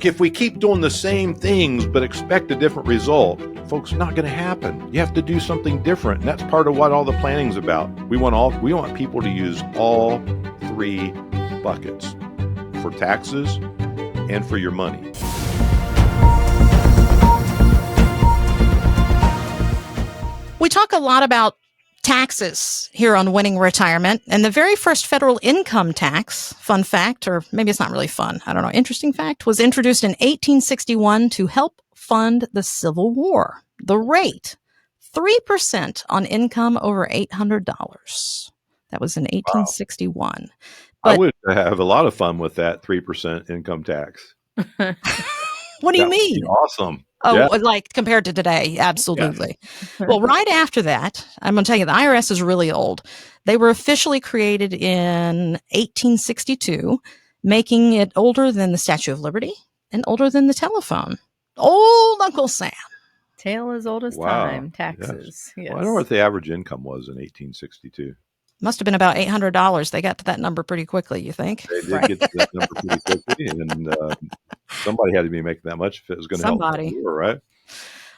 If we keep doing the same things but expect a different result, folks, not going to happen. You have to do something different, and that's part of what all the planning's about. We want people to use all three buckets for taxes and for your money. We talk a lot about taxes here on Winning Retirement, and the very first federal income tax, fun fact, or maybe it's not really fun, I don't know, interesting fact, was introduced in 1861 to help fund the Civil War. The rate, 3% on income over $800. That was in 1861. Wow. But I would have a lot of fun with that 3% income tax. What do you That would mean? be awesome. Oh, Yeah. like compared to today. Absolutely. Well, right after that, I'm going to tell you, the IRS is really old. They were officially created in 1862, making it older than the Statue of Liberty and older than the telephone. Old Uncle Sam. Tale as old as Wow. time. Taxes. Yes. Well, I don't know what the average income was in 1862. Must have been about $800. They got to that number pretty quickly, you think? They did get to that number pretty quickly, and somebody had to be making that much if it was going to help the war, right?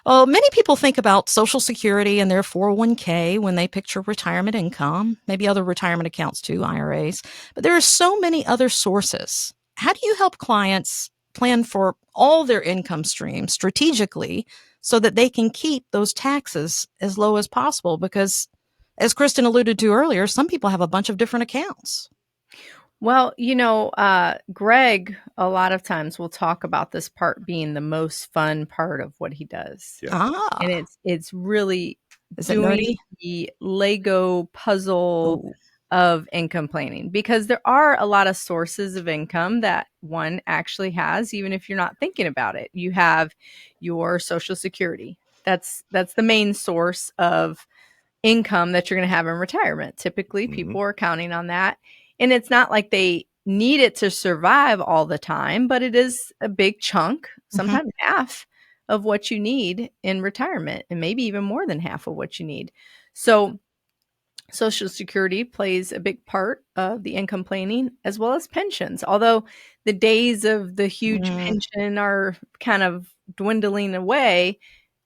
Well, many people think about Social Security and their 401k when they picture retirement income, maybe other retirement accounts too, IRAs. But there are so many other sources. How do you help clients plan for all their income streams strategically so that they can keep those taxes as low as possible? Because, as Kristen alluded to earlier, some people have a bunch of different accounts. Well, Greg, a lot of times will talk about this part being the most fun part of what he does. Yeah. And it's really Is it doing nerdy? the Lego puzzle of income planning, because there are a lot of sources of income that one actually has, even if you're not thinking about it. You have your Social Security. That's the main source of income that you're going to have in retirement. Typically, people are counting on that. And it's not like they need it to survive all the time, but it is a big chunk, sometimes half of what you need in retirement, and maybe even more than half of what you need. So Social Security plays a big part of the income planning, as well as pensions. Although the days of the huge pension are kind of dwindling away,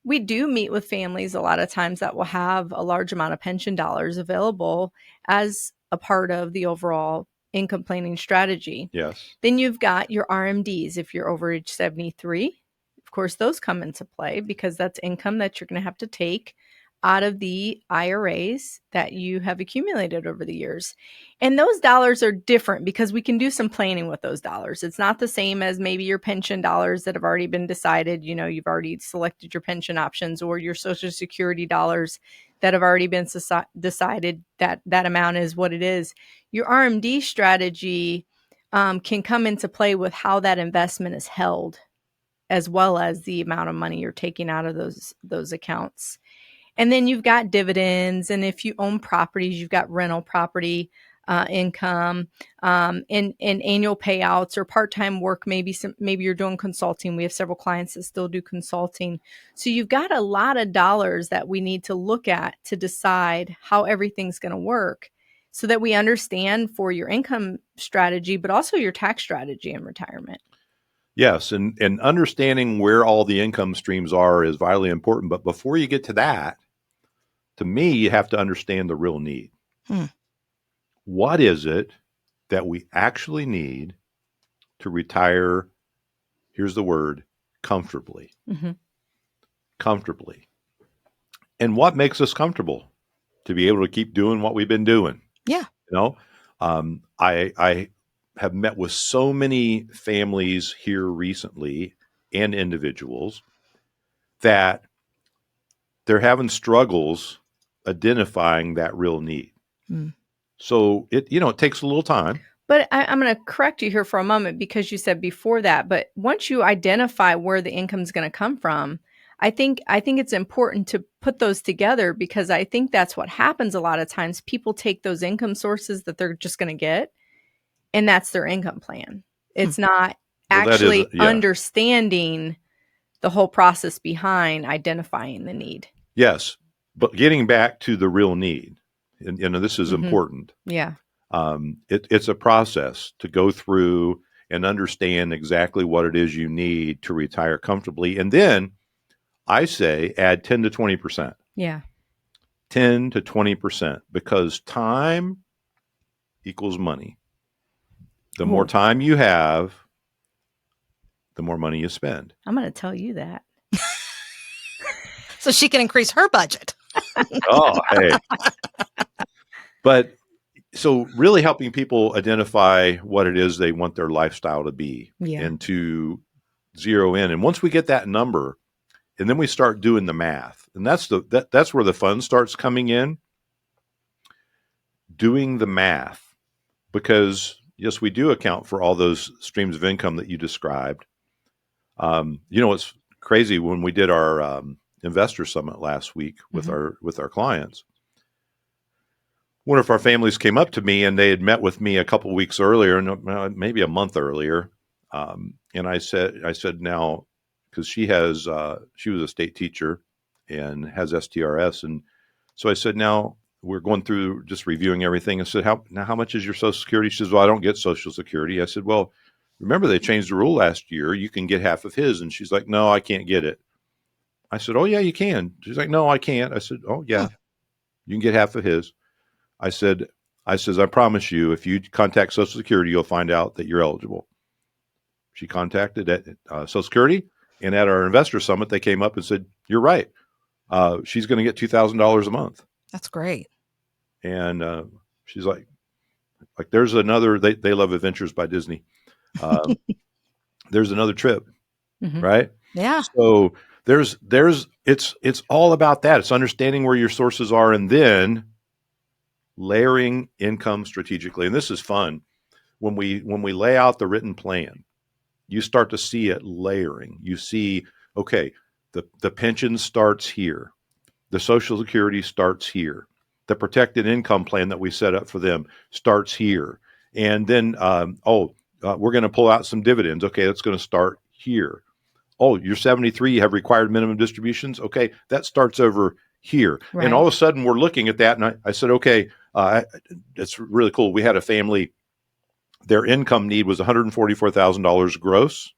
we do meet with families a lot of times that will have a large amount of pension dollars available as a part of the overall income planning strategy. Yes. Then you've got your RMDs if you're over age 73. Of course, those come into play because that's income that you're going to have to take out of the IRAs that you have accumulated over the years. And those dollars are different because we can do some planning with those dollars. It's not the same as maybe your pension dollars that have already been decided. You know, you've already selected your pension options, or your Social Security dollars that have already been decided that that amount is what it is. Your RMD strategy can come into play with how that investment is held, as well as the amount of money you're taking out of those accounts. And then you've got dividends. And if you own properties, you've got rental property income, and annual payouts or part-time work. Maybe you're doing consulting. We have several clients that still do consulting. So you've got a lot of dollars that we need to look at to decide how everything's going to work, so that we understand for your income strategy, but also your tax strategy in retirement. Yes, and understanding where all the income streams are is vitally important. But before you get to that, to me, you have to understand the real need. What is it that we actually need to retire? Here's the word: comfortably. Comfortably. And what makes us comfortable? To be able to keep doing what we've been doing. Yeah. I have met with so many families here recently and individuals that they're having struggles identifying that real need. So it takes a little time. But I'm going to correct you here for a moment, because you said before that, but once you identify where the income is going to come from, I think it's important to put those together, because I think that's what happens a lot of times. People take those income sources that they're just going to get, and that's their income plan. It's not actually understanding the whole process behind identifying the need. Yes, but getting back to the real need, and this is important. Yeah. It's a process to go through and understand exactly what it is you need to retire comfortably. And then I say add 10 to 20%. Yeah. 10 to 20%, because time equals money. The more time you have, the more money you spend. I'm going to tell you that. So she can increase her budget. Oh, hey. But so really helping people identify what it is they want their lifestyle to be, and to zero in. And once we get that number, and then we start doing the math, and that's where the fun starts coming in, doing the math. Because yes, we do account for all those streams of income that you described. It's crazy, when we did our investor summit last week with our clients, one of our families came up to me, and they had met with me a couple of weeks earlier, maybe a month earlier. And I said, now, because she was a state teacher and has STRS. And so I said, now we're going through just reviewing everything. I said, how much is your Social Security? She says, well, I don't get Social Security. I said, well, remember they changed the rule last year. You can get half of his. And she's like, no, I can't get it. I said, oh yeah, you can. She's like, no, I can't. I said, oh yeah, you can get half of his. I said, I promise you, if you contact Social Security, you'll find out that you're eligible. She contacted Social Security, and at our investor summit, they came up and said, you're right. She's going to get $2,000 a month. That's great. And she's like there's another, they love Adventures by Disney. There's another trip, right? Yeah. So it's all about that. It's understanding where your sources are, and then layering income strategically. And this is fun. When we lay out the written plan, you start to see it layering. You see, okay, the pension starts here. The Social Security starts here. The protected income plan that we set up for them starts here. And then, we're going to pull out some dividends. Okay, that's going to start here. Oh, you're 73, you have required minimum distributions. Okay, that starts over here. Right. And all of a sudden we're looking at that, and I said, okay, it's really cool. We had a family, their income need was $144,000 gross,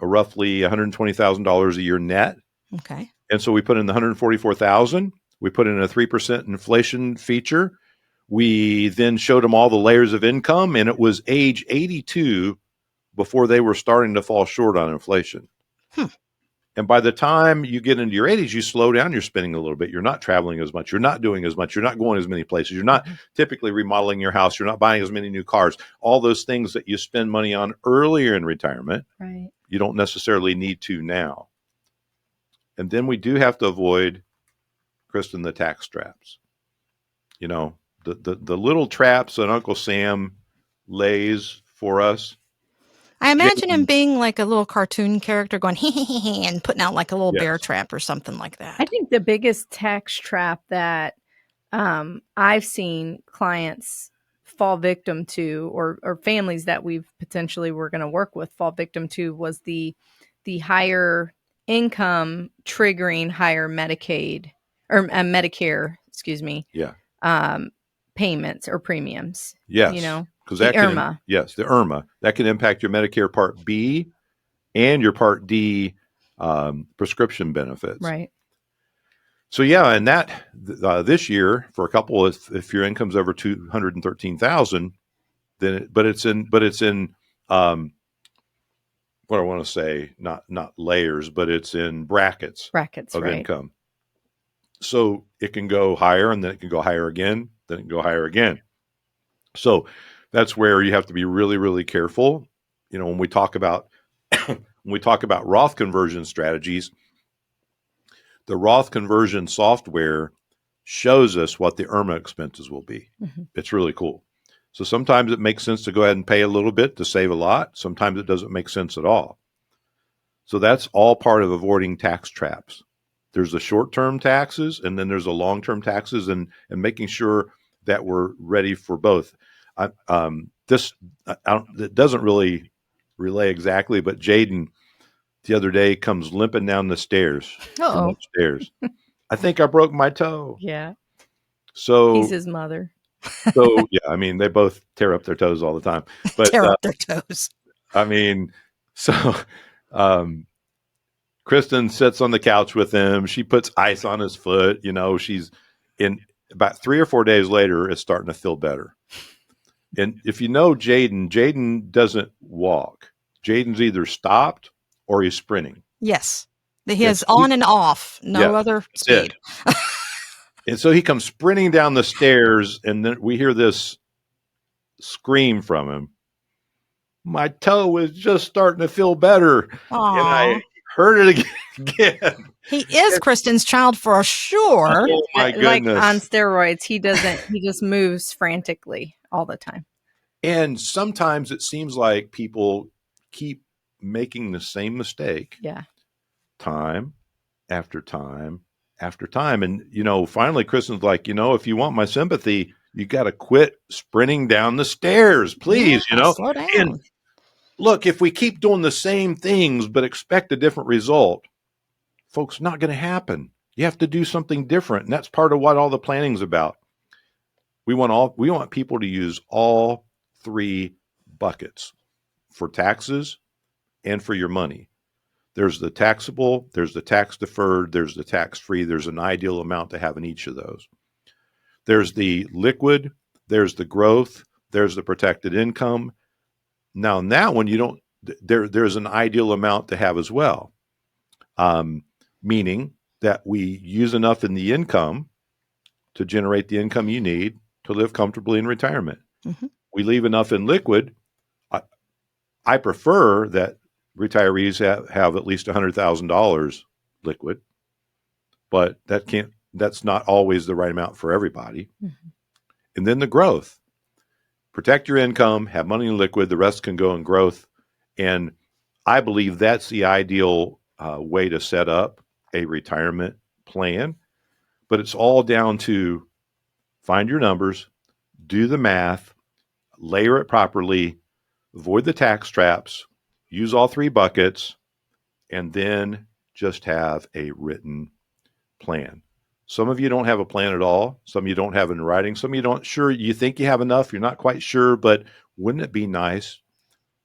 roughly $120,000 a year net. Okay. And so we put in the $144,000. We put in a 3% inflation feature. We then showed them all the layers of income, and it was age 82 before they were starting to fall short on inflation. And by the time you get into your 80s, you slow down your spending a little bit. You're not traveling as much. You're not doing as much. You're not going as many places. You're not typically remodeling your house. You're not buying as many new cars. All those things that you spend money on earlier in retirement, right, you don't necessarily need to now. And then we do have to avoid, Kristen, the tax traps. The little traps that Uncle Sam lays for us. I imagine him being like a little cartoon character going, hee, and putting out like a little bear trap or something like that. I think the biggest tax trap that I've seen clients fall victim to, or families that we've potentially were going to work with fall victim to, was the higher income triggering higher Medicaid or Medicare, payments or premiums. Yes. Because the IRMA. The IRMA. That can impact your Medicare Part B and your Part D prescription benefits. Right. So yeah, and that this year for a couple, if your income's over $213,000, then it's in what I want to say, not layers, but it's in brackets of income. So it can go higher, and then it can go higher again, then it can go higher again. So that's where you have to be really, really careful. When we talk about Roth conversion strategies, the Roth conversion software shows us what the IRMA expenses will be. It's really cool. So sometimes it makes sense to go ahead and pay a little bit to save a lot. Sometimes it doesn't make sense at all. So that's all part of avoiding tax traps. There's the short-term taxes, and then there's the long-term taxes, and making sure that we're ready for both. It doesn't really relay exactly, but Jaden the other day comes limping down the stairs from upstairs. I think I broke my toe. Yeah. So he's his mother. So, yeah, I mean, they both tear up their toes all the time. But, Tear up their toes. I mean, so um, Kristen sits on the couch with him. She puts ice on his foot. She's in about 3 or 4 days later, it's starting to feel better. And if you know Jaden doesn't walk. Jaden's either stopped or he's sprinting. Yes. He has on and off, no other speed. And so he comes sprinting down the stairs, and then we hear this scream from him. My toe was just starting to feel better. Aww. And I heard it again. He is Kristen's child for sure. Oh my goodness. Like on steroids, he just moves frantically all the time. And sometimes it seems like people keep making the same mistake. Yeah. Time after time after time. And, finally Kristen's like, if you want my sympathy, you got to quit sprinting down the stairs, please, Slow down. And look, if we keep doing the same things but expect a different result, folks, not going to happen. You have to do something different. And that's part of what all the planning's about. We want people to use all 3 buckets for taxes and for your money. There's the taxable, there's the tax deferred, there's the tax free. There's an ideal amount to have in each of those. There's the liquid, there's the growth, there's the protected income. Now in that one, there's an ideal amount to have as well. Meaning that we use enough in the income to generate the income you need to live comfortably in retirement. Mm-hmm. We leave enough in liquid. I prefer that retirees have at least $100,000 liquid, but that's not always the right amount for everybody. Mm-hmm. And then the growth. Protect your income, have money in liquid, the rest can go in growth. And I believe that's the ideal way to set up a retirement plan. But it's all down to find your numbers, do the math, layer it properly, avoid the tax traps, use all 3 buckets, and then just have a written plan. Some of you don't have a plan at all. Some of you don't have it in writing. Some of you you think you have enough. You're not quite sure, but wouldn't it be nice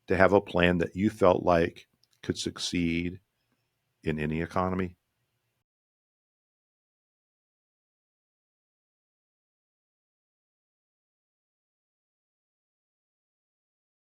to have a plan that you felt like could succeed in any economy?